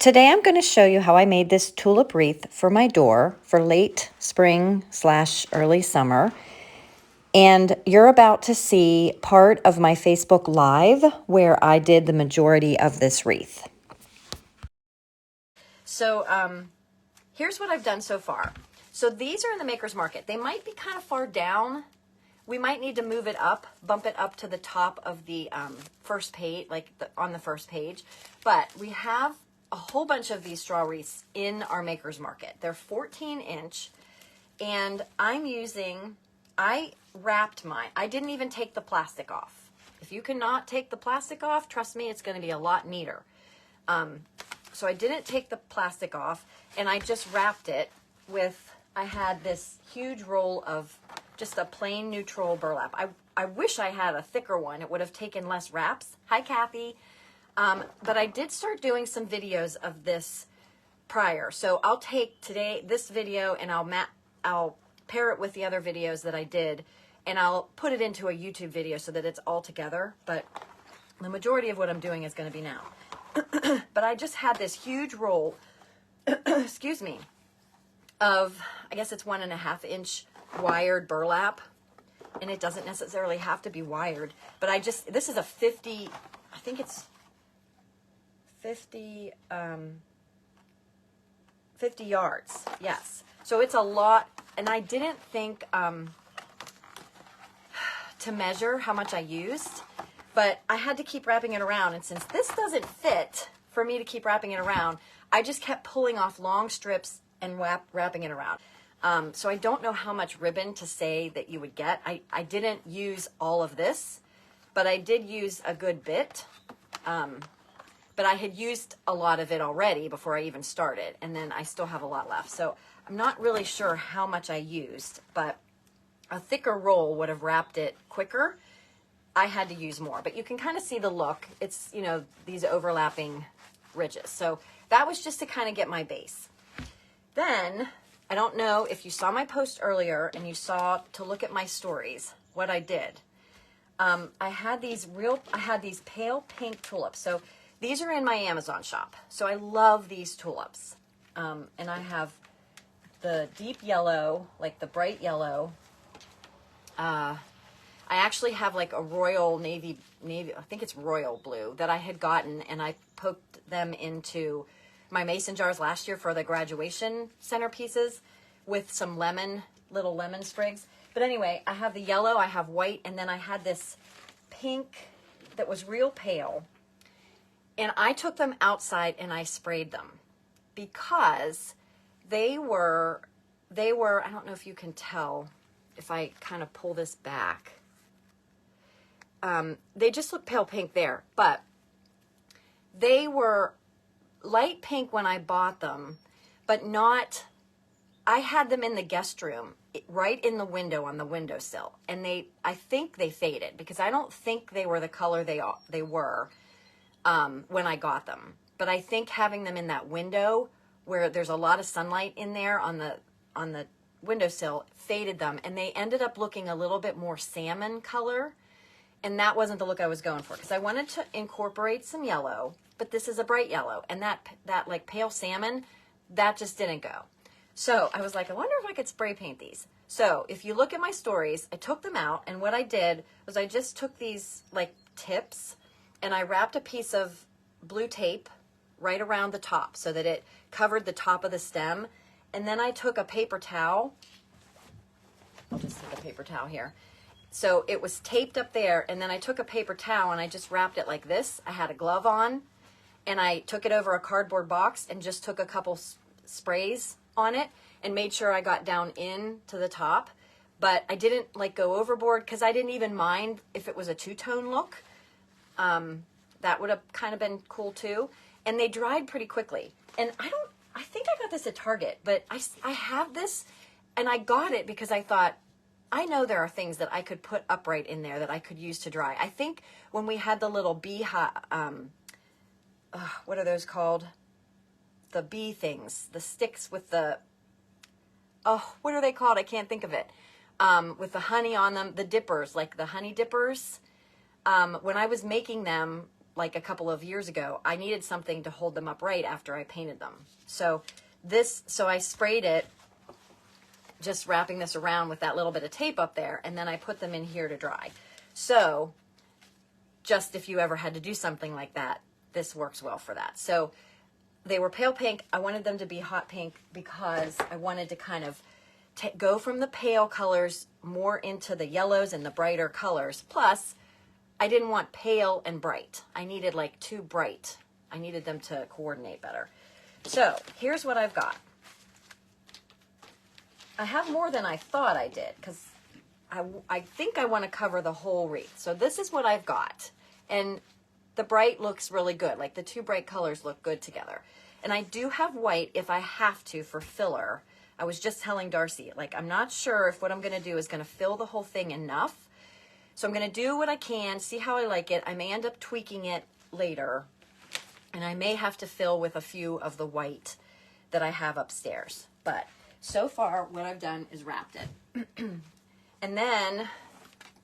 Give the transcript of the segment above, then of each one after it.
Today I'm going to show you how I made this tulip wreath for my door for late spring / early summer. And you're about to see part of my Facebook Live where I did the majority of this wreath. So here's what I've done so far. So these are in the Maker's Market. They might be kind of far down. We might need to move it up, bump it up to the top of the first page, on the first page. But we have a whole bunch of these straw wreaths in our Maker's Market. They're 14-inch, and I wrapped mine. I didn't even take the plastic off. If you cannot take the plastic off, trust me, it's going to be a lot neater. So I didn't take the plastic off, and I just wrapped it with, I had this huge roll of just a plain neutral burlap. I wish I had a thicker one. It would have taken less wraps. Hi, Kathy. But I did start doing some videos of this prior. So I'll take this video and I'll pair it with the other videos that I did, and I'll put it into a YouTube video so that it's all together. But the majority of what I'm doing is going to be now. But I just had this huge roll, excuse me, of, I guess it's 1.5-inch wired burlap. And it doesn't necessarily have to be wired. But this is a 50, I think it's 50 yards. Yes. So it's a lot. And I didn't think to measure how much I used. But I had to keep wrapping it around. And since this doesn't fit for me to keep wrapping it around, I just kept pulling off long strips and wrapping it around. So I don't know how much ribbon to say that you would get. I didn't use all of this, but I did use a good bit. But I had used a lot of it already before I even started, and then I still have a lot left. So I'm not really sure how much I used, but a thicker roll would have wrapped it quicker. I had to use more, but you can kind of see the look. It's, these overlapping ridges. So that was just to kind of get my base. Then, I don't know if you saw my post earlier and you saw to look at my stories, what I did. I had these pale pink tulips. So these are in my Amazon shop. So I love these tulips. And I have the deep yellow, like the bright yellow. I actually have like a royal navy, I think it's royal blue that I had gotten, and I poked them into my mason jars last year for the graduation centerpieces with some little lemon sprigs. But anyway, I have the yellow, I have white, and then I had this pink that was real pale. And I took them outside and I sprayed them because they were, I don't know if you can tell if I kind of pull this back. They just look pale pink there, but they were light pink when I bought them, but not, I had them in the guest room, right in the window on the windowsill. And I think they faded because I don't think they were the color they were when I got them. But I think having them in that window where there's a lot of sunlight in there on the windowsill faded them, and they ended up looking a little bit more salmon color. And that wasn't the look I was going for because I wanted to incorporate some yellow, but this is a bright yellow, and that like pale salmon, that just didn't go. So I was like, I wonder if I could spray paint these. So if you look at my stories, I took them out, and what I did was I just took these like tips and I wrapped a piece of blue tape right around the top so that it covered the top of the stem. And then I took a paper towel. I'll just take a paper towel here. So it was taped up there, and then I took a paper towel and I just wrapped it like this. I had a glove on, and I took it over a cardboard box and just took a couple sprays on it and made sure I got down in to the top. But I didn't like go overboard because I didn't even mind if it was a two-tone look. That would have kind of been cool too. And they dried pretty quickly. And I think I got this at Target, but I have this, and I got it because I thought, I know there are things that I could put upright in there that I could use to dry. I think when we had the little beehive, what are those called? The bee things, the sticks with the, what are they called? I can't think of it. With the honey on them, the dippers, like the honey dippers. When I was making them, like a couple of years ago, I needed something to hold them upright after I painted them. So I sprayed it, just wrapping this around with that little bit of tape up there, and then I put them in here to dry. So just if you ever had to do something like that, this works well for that. So they were pale pink. I wanted them to be hot pink because I wanted to kind of go from the pale colors more into the yellows and the brighter colors. Plus, I didn't want pale and bright. I needed like too bright. I needed them to coordinate better. So here's what I've got. I have more than I thought I did because I think I want to cover the whole wreath. So this is what I've got. And the bright looks really good. Like the two bright colors look good together. And I do have white if I have to for filler. I was just telling Darcy, like, I'm not sure if what I'm going to do is going to fill the whole thing enough. So I'm going to do what I can, see how I like it. I may end up tweaking it later. And I may have to fill with a few of the white that I have upstairs. But so far, what I've done is wrapped it. And then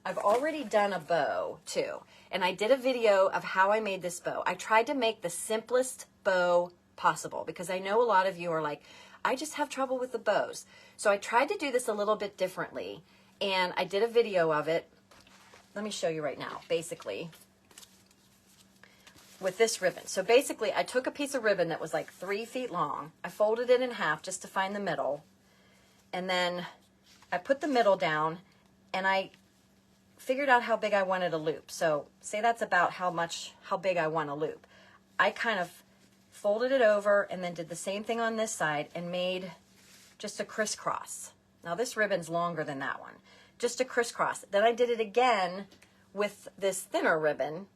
I've already done a bow too. And I did a video of how I made this bow. I tried to make the simplest bow possible because I know a lot of you are like, I just have trouble with the bows. So I tried to do this a little bit differently, and I did a video of it. Let me show you right now, basically, with this ribbon. So basically, I took a piece of ribbon that was like 3 feet long. I folded it in half just to find the middle, and then I put the middle down, and I figured out how big I wanted a loop. So say that's about how big I want a loop. I kind of folded it over and then did the same thing on this side and made just a crisscross. Now this ribbon's longer than that one. Just a crisscross. Then I did it again with this thinner ribbon,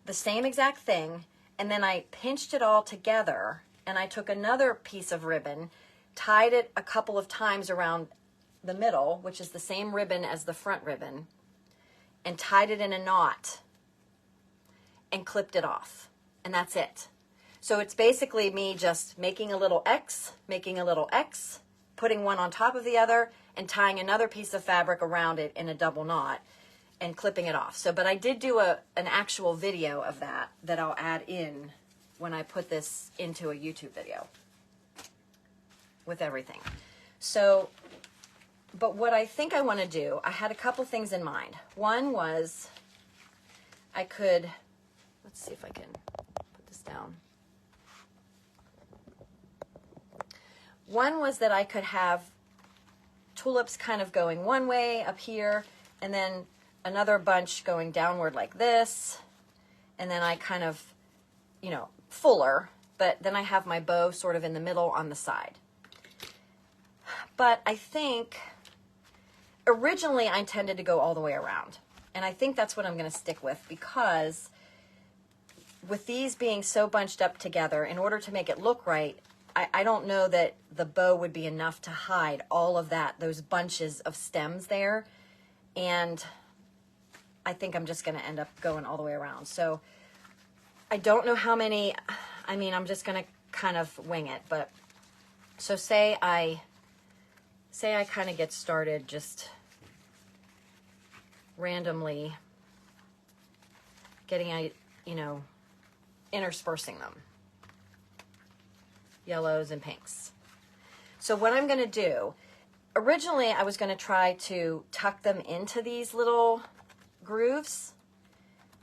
the same exact thing, and then I pinched it all together, and I took another piece of ribbon, tied it a couple of times around the middle, which is the same ribbon as the front ribbon, and tied it in a knot and clipped it off. And that's it. So it's basically me just making a little X, putting one on top of the other, and tying another piece of fabric around it in a double knot and clipping it off. So, but I did do an actual video of that I'll add in when I put this into a YouTube video with everything. So, but what I think I want to do, I had a couple things in mind. One was I could, let's see if I can put this down. One was that I could have tulips kind of going one way up here, and then another bunch going downward like this, and then I kind of, you know, fuller, but then I have my bow sort of in the middle on the side. But I think originally I intended to go all the way around, and I think that's what I'm going to stick with, because with these being so bunched up together, in order to make it look right, I don't know that the bow would be enough to hide all of that, those bunches of stems there. And I think I'm just going to end up going all the way around. So I don't know how many, I mean, I'm just going to kind of wing it. But so say I kind of get started just randomly getting, you know, interspersing them. Yellows and pinks. So what I'm going to do, originally I was going to try to tuck them into these little grooves,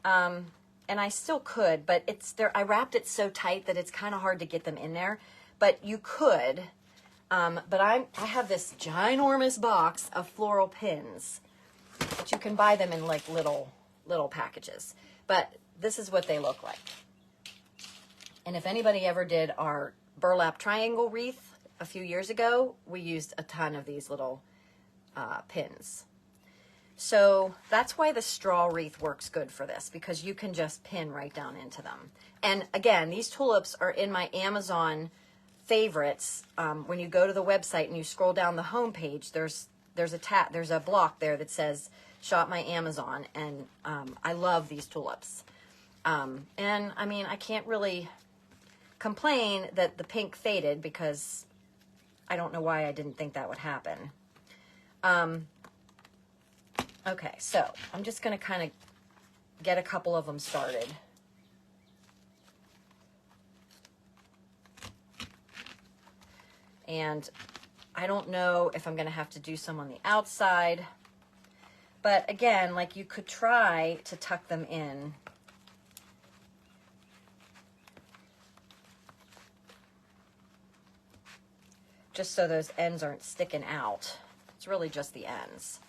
and I still could, but it's there. I wrapped it so tight that it's kind of hard to get them in there, but you could. But I have this ginormous box of floral pins, but you can buy them in like little packages. But this is what they look like. And if anybody ever did our burlap triangle wreath a few years ago, we used a ton of these little pins. So that's why the straw wreath works good for this, because you can just pin right down into them. And again, these tulips are in my Amazon favorites. When you go to the website and you scroll down the home page, there's a block there that says shop my Amazon, and I love these tulips. And I mean, I can't really complain that the pink faded, because I don't know why I didn't think that would happen. Okay, so I'm just going to kind of get a couple of them started. And I don't know if I'm going to have to do some on the outside. But again, like, you could try to tuck them in. Just so those ends aren't sticking out. It's really just the ends.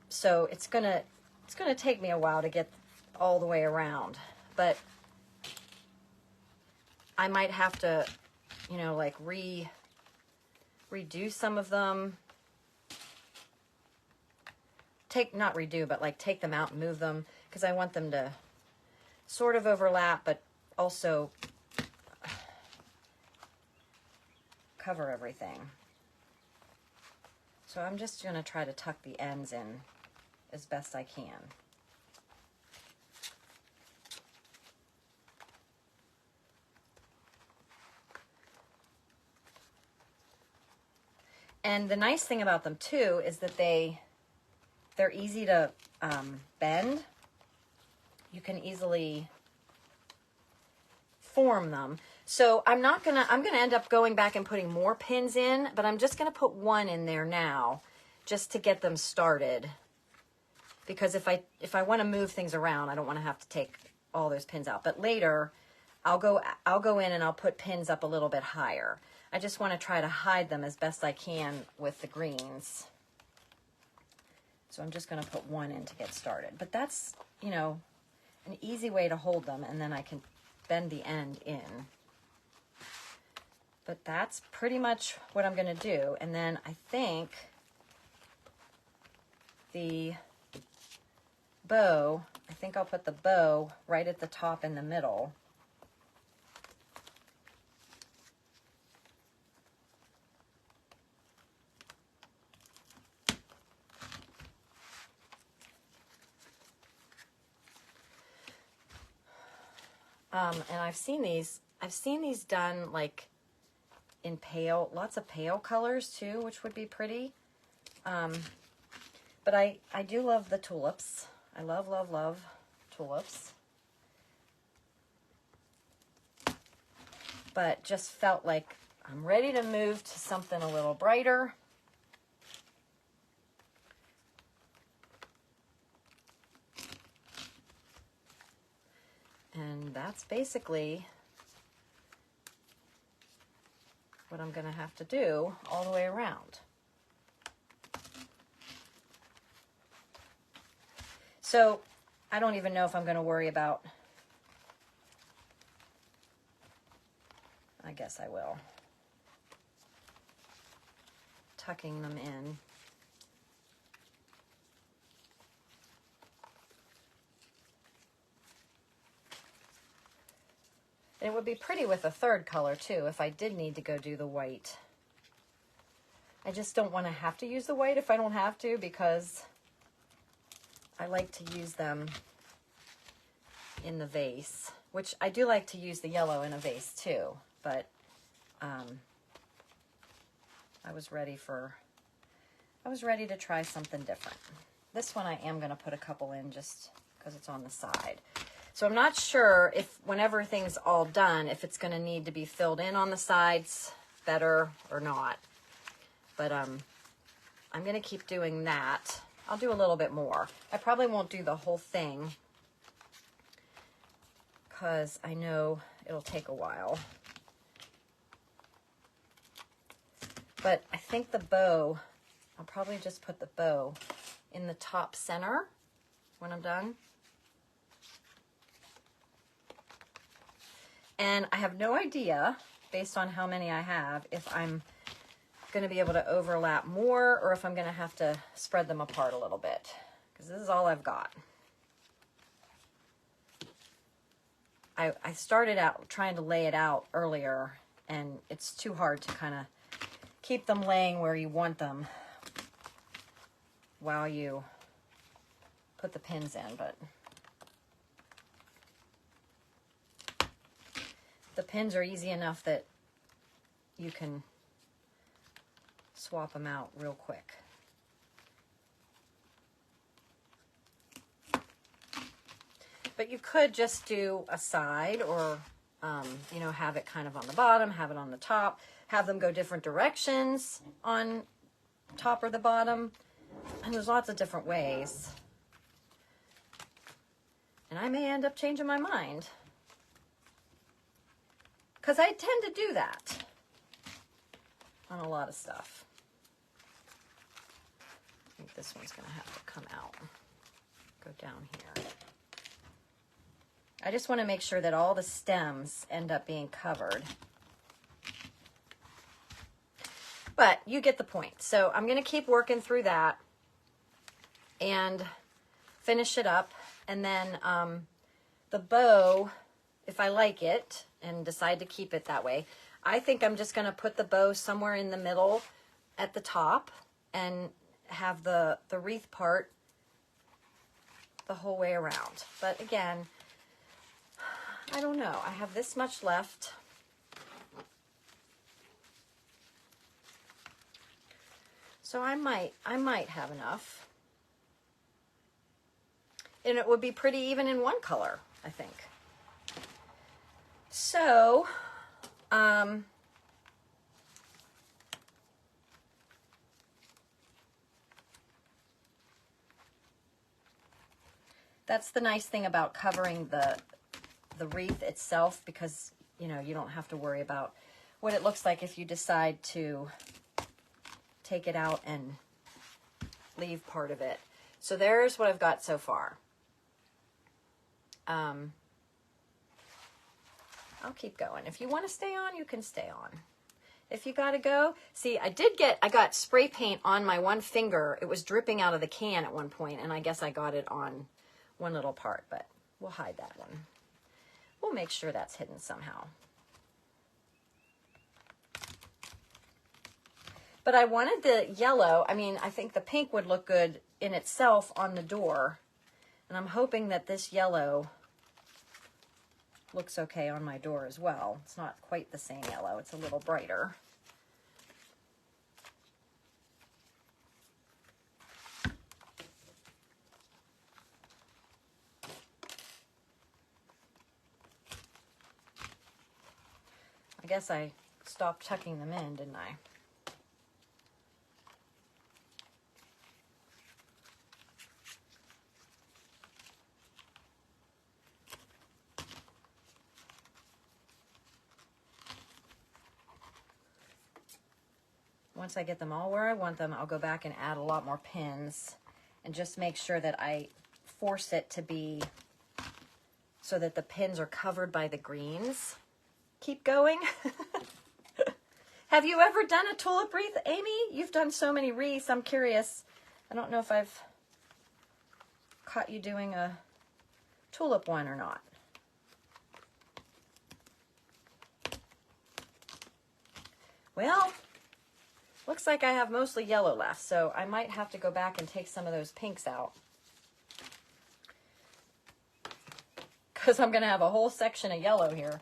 So it's gonna take me a while to get all the way around, but I might have to, you know, like redo some of them. Not redo, but like take them out and move them, because I want them to sort of overlap, but also cover everything. So I'm just going to try to tuck the ends in as best I can. And the nice thing about them too is that they're easy to bend. You can easily form them. So I'm gonna end up going back and putting more pins in, but I'm just gonna put one in there now just to get them started. Because if I want to move things around, I don't want to have to take all those pins out. But later I'll go in and I'll put pins up a little bit higher. I just want to try to hide them as best I can with the greens. So I'm just going to put one in to get started. But that's, you know, an easy way to hold them, and then I can bend the end in. But that's pretty much what I'm going to do. And then I think the bow, I think I'll put the bow right at the top in the middle. And I've seen these done like in lots of pale colors too, which would be pretty. But I do love the tulips. I love, love, love tulips. But just felt like I'm ready to move to something a little brighter. And that's basically what I'm going to have to do all the way around. So I don't even know if I'm going to worry about, I guess I will, tucking them in. And it would be pretty with a third color too if I did need to go do the white. I just don't want to have to use the white if I don't have to, because I like to use them in the vase, which I do like to use the yellow in a vase too, but I was ready to try something different. This one I am going to put a couple in just because it's on the side. So I'm not sure if when everything's all done, if it's going to need to be filled in on the sides better or not. But I'm going to keep doing that. I'll do a little bit more. I probably won't do the whole thing because I know it'll take a while. But I think the bow, I'll probably just put the bow in the top center when I'm done. And I have no idea, based on how many I have, if I'm going to be able to overlap more or if I'm going to have to spread them apart a little bit, because this is all I've got. I started out trying to lay it out earlier, and it's too hard to kind of keep them laying where you want them while you put the pins in, but the pins are easy enough that you can swap them out real quick. But you could just do a side or You know, have it kind of on the bottom, have it on the top, have them go different directions on top or the bottom. And there's lots of different ways. And I may end up changing my mind, because I tend to do that on a lot of stuff. I think this one's going to have to come out. Go down here. I just want to make sure that all the stems end up being covered. But you get the point. So I'm going to keep working through that and finish it up. And then the bow, if I like it and decide to keep it that way, I think I'm just going to put the bow somewhere in the middle at the top and have the wreath part the whole way around. But again, I don't know. I have this much left. So I might have enough. And it would be pretty even in one color, I think. So, that's the nice thing about covering the wreath itself, because, you know, you don't have to worry about what it looks like if you decide to take it out and leave part of it. So there's what I've got so far. I'll keep going. If you want to stay on, you can stay on. If you gotta go, see, I got spray paint on my one finger. It was dripping out of the can at one point, and I guess I got it on one little part, but we'll hide that one. We'll make sure that's hidden somehow. But I wanted the yellow. I mean, I think the pink would look good in itself on the door. And I'm hoping that this yellow looks okay on my door as well. It's not quite the same yellow. It's a little brighter. I guess I stopped tucking them in, didn't I? Once I get them all where I want them, I'll go back and add a lot more pins and just make sure that I force it to be so that the pins are covered by the greens. Keep going. Have you ever done a tulip wreath, Amy? You've done so many wreaths. I'm curious. I don't know if I've caught you doing a tulip one or not. Well, looks like I have mostly yellow left, so I might have to go back and take some of those pinks out, because I'm going to have a whole section of yellow here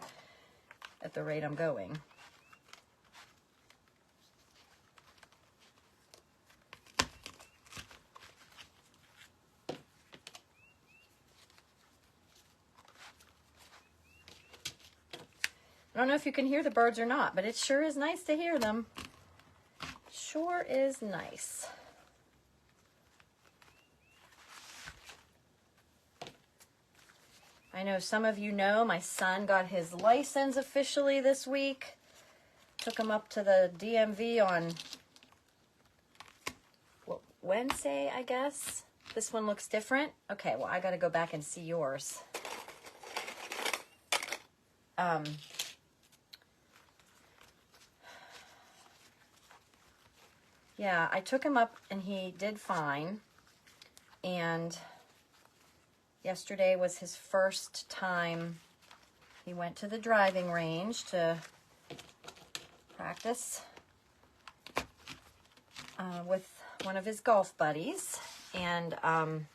at the rate I'm going. I don't know if you can hear the birds or not, but it sure is nice to hear them. Sure is nice. I know some of you know my son got his license officially this week. Took him up to the DMV on Wednesday, I guess. This one looks different. Okay, well, I got to go back and see yours. Yeah, I took him up and he did fine. And yesterday was his first time he went to the driving range to practice with one of his golf buddies. And I've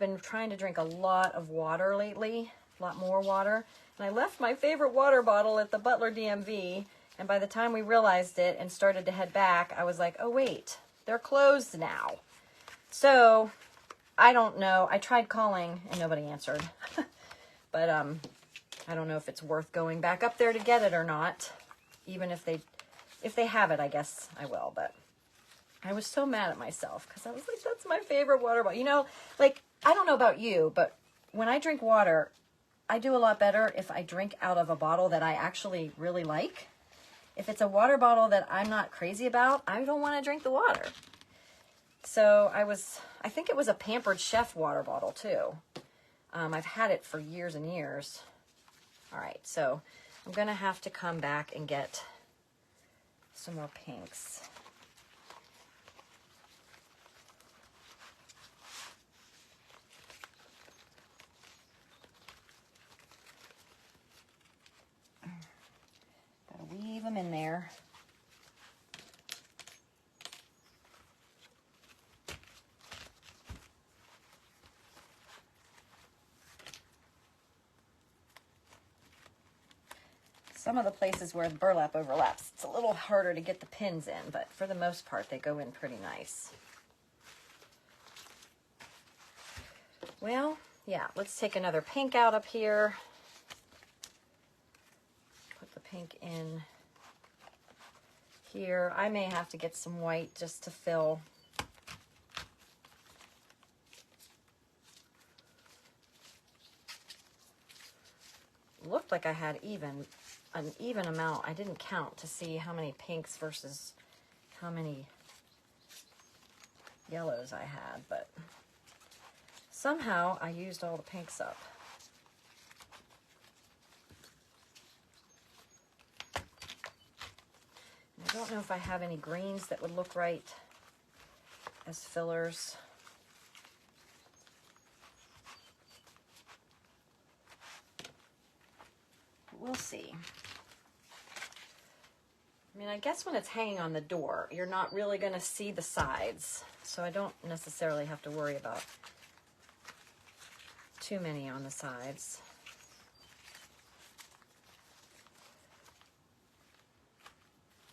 been trying to drink a lot of water lately, a lot more water. And I left my favorite water bottle at the Butler DMV. And by the time we realized it and started to head back, I was like, oh, wait, they're closed now. So, I don't know. I tried calling and nobody answered. But I don't know if it's worth going back up there to get it or not. Even if they have it, I guess I will. But I was so mad at myself because I was like, that's my favorite water bottle. You know, like, I don't know about you, but when I drink water, I do a lot better if I drink out of a bottle that I actually really like. If it's a water bottle that I'm not crazy about, I don't want to drink the water. So I think it was a Pampered Chef water bottle too. I've had it for years and years. All right, so I'm gonna have to come back and get some more pinks. Gotta weave them in there. Some of the places where the burlap overlaps, it's a little harder to get the pins in, but for the most part, they go in pretty nice. Well, yeah, let's take another pink out up here. Put the pink in here. I may have to get some white just to fill. Looked like I had an even amount. I didn't count to see how many pinks versus how many yellows I had, but somehow I used all the pinks up. And I don't know if I have any greens that would look right as fillers. We'll see. I mean, I guess when it's hanging on the door, you're not really going to see the sides, so I don't necessarily have to worry about too many on the sides.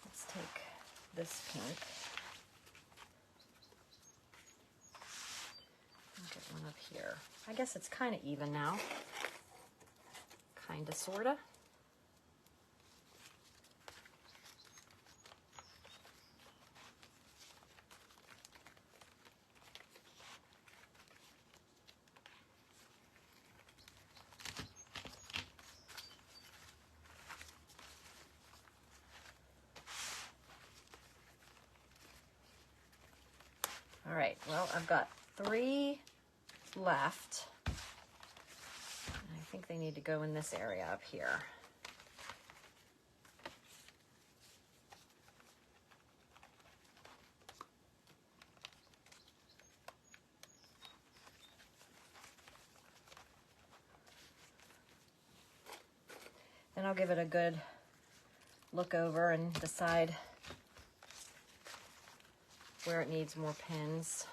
Let's take this pink. I'll get one up here. I guess it's kind of even now. Kind of, sort of. All right, well, I've got 3 left. And I think they need to go in this area up here. Then I'll give it a good look over and decide where it needs more pins.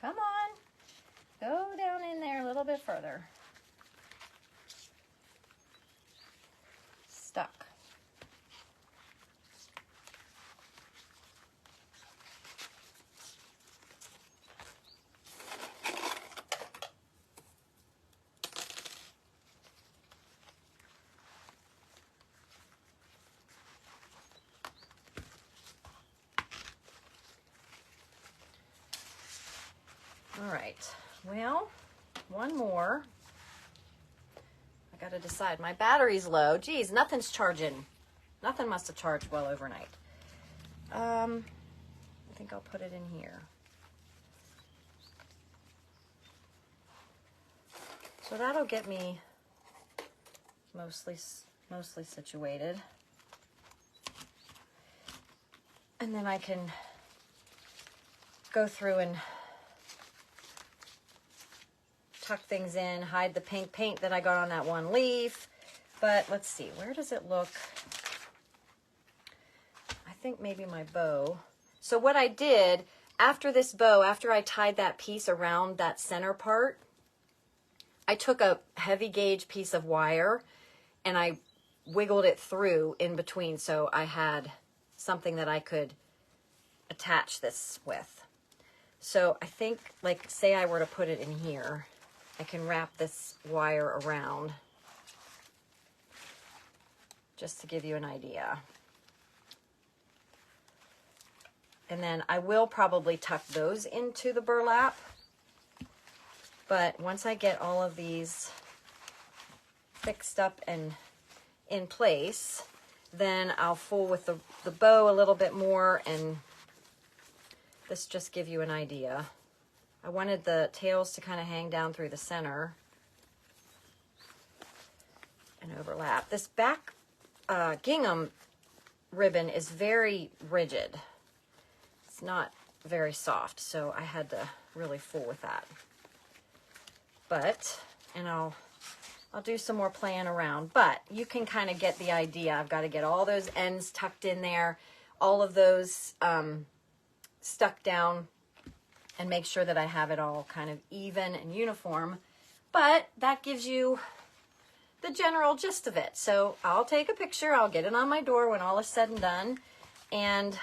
Come on. Go down in there a little bit further. Stuck. All right, well, one more. I gotta decide. My battery's low. Geez, nothing's charging. Nothing must have charged well overnight. I think I'll put it in here. So that'll get me mostly situated. And then I can go through and tuck things in, hide the pink paint that I got on that one leaf. But let's see, where does it look? think maybe my bow. So what I did after this bow, after I tied that piece around that center part, I took a heavy gauge piece of wire and I wiggled it through in between so I had something that I could attach this with. So I think, like, say I were to put it in here, I can wrap this wire around just to give you an idea. And then I will probably tuck those into the burlap. But once I get all of these fixed up and in place, then I'll fool with the bow a little bit more, and this just give you an idea. I wanted the tails to kind of hang down through the center and overlap. This back gingham ribbon is very rigid. It's not very soft, so I had to really fool with that. But, and I'll do some more playing around, but you can kind of get the idea. I've got to get all those ends tucked in there, all of those stuck down, and make sure that I have it all kind of even and uniform. But that gives you the general gist of it. So I'll take a picture, I'll get it on my door when all is said and done, and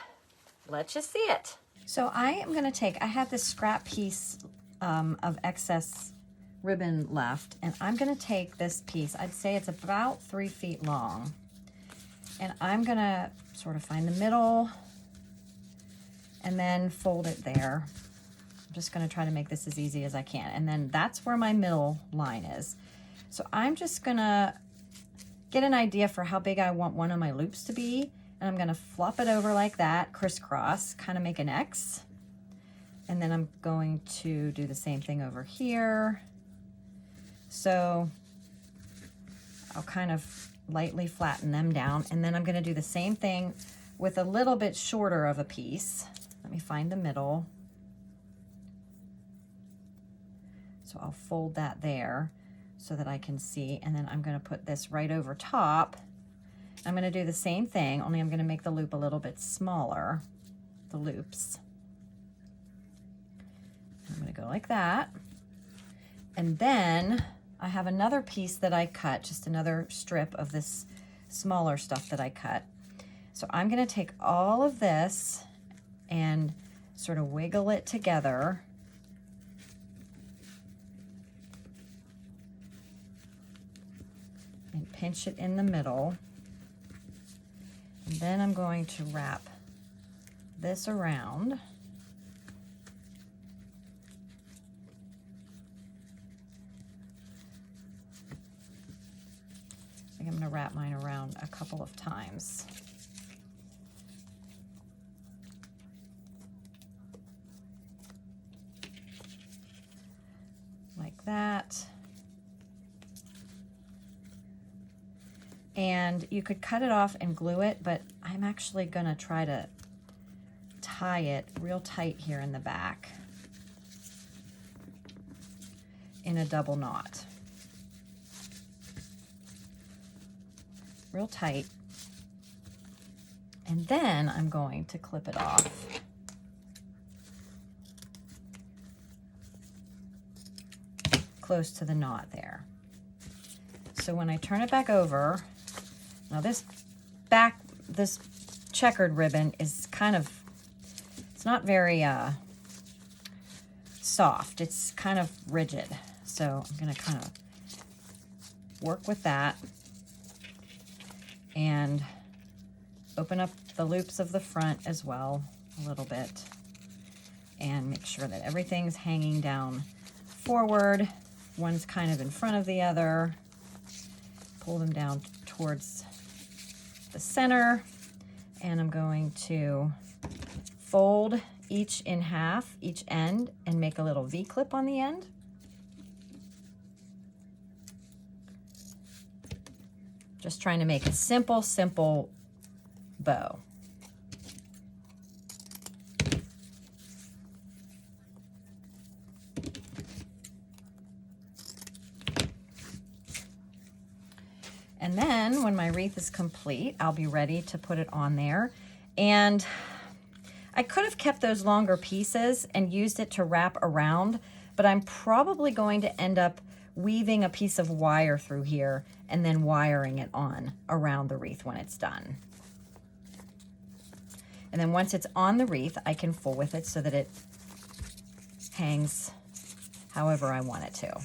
let you see it. So I am going to take, I have this scrap piece of excess ribbon left, and I'm going to take this piece, I'd say it's about 3 feet long, and I'm going to sort of find the middle and then fold it there. I'm just going to try to make this as easy as I can, and then that's where my middle line is. So I'm just going to get an idea for how big I want one of my loops to be, and I'm going to flop it over like that, crisscross, kind of make an X, and then I'm going to do the same thing over here. So I'll kind of lightly flatten them down, and then I'm going to do the same thing with a little bit shorter of a piece. Let me find the middle. So I'll fold that there so that I can see, and then I'm going to put this right over top. I'm going to do the same thing, only I'm going to make the loop a little bit smaller, the loops. I'm going to go like that. And then I have another piece that I cut, just another strip of this smaller stuff that I cut. So I'm going to take all of this and sort of wiggle it together. And pinch it in the middle. And then I'm going to wrap this around. I think I'm going to wrap mine around a couple of times. Like that. And you could cut it off and glue it, but I'm actually going to try to tie it real tight here in the back in a double knot. Real tight. And then I'm going to clip it off. Close to the knot there. So when I turn it back over, now this checkered ribbon is kind of, it's not very soft. It's kind of rigid. So I'm going to kind of work with that and open up the loops of the front as well a little bit and make sure that everything's hanging down forward. One's kind of in front of the other. Pull them down towards the center, and I'm going to fold each in half, each end, and make a little V-clip on the end. Just trying to make a simple, simple bow. And then when my wreath is complete, I'll be ready to put it on there. And I could have kept those longer pieces and used it to wrap around, but I'm probably going to end up weaving a piece of wire through here and then wiring it on around the wreath when it's done. And then once it's on the wreath, I can full width it so that it hangs however I want it to.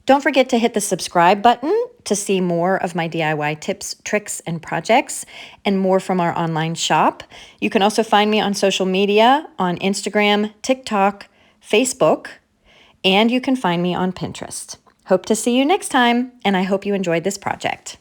Don't forget to hit the subscribe button to see more of my DIY tips, tricks, and projects, and more from our online shop. You can also find me on social media on Instagram, TikTok, Facebook, and you can find me on Pinterest. Hope to see you next time, and I hope you enjoyed this project.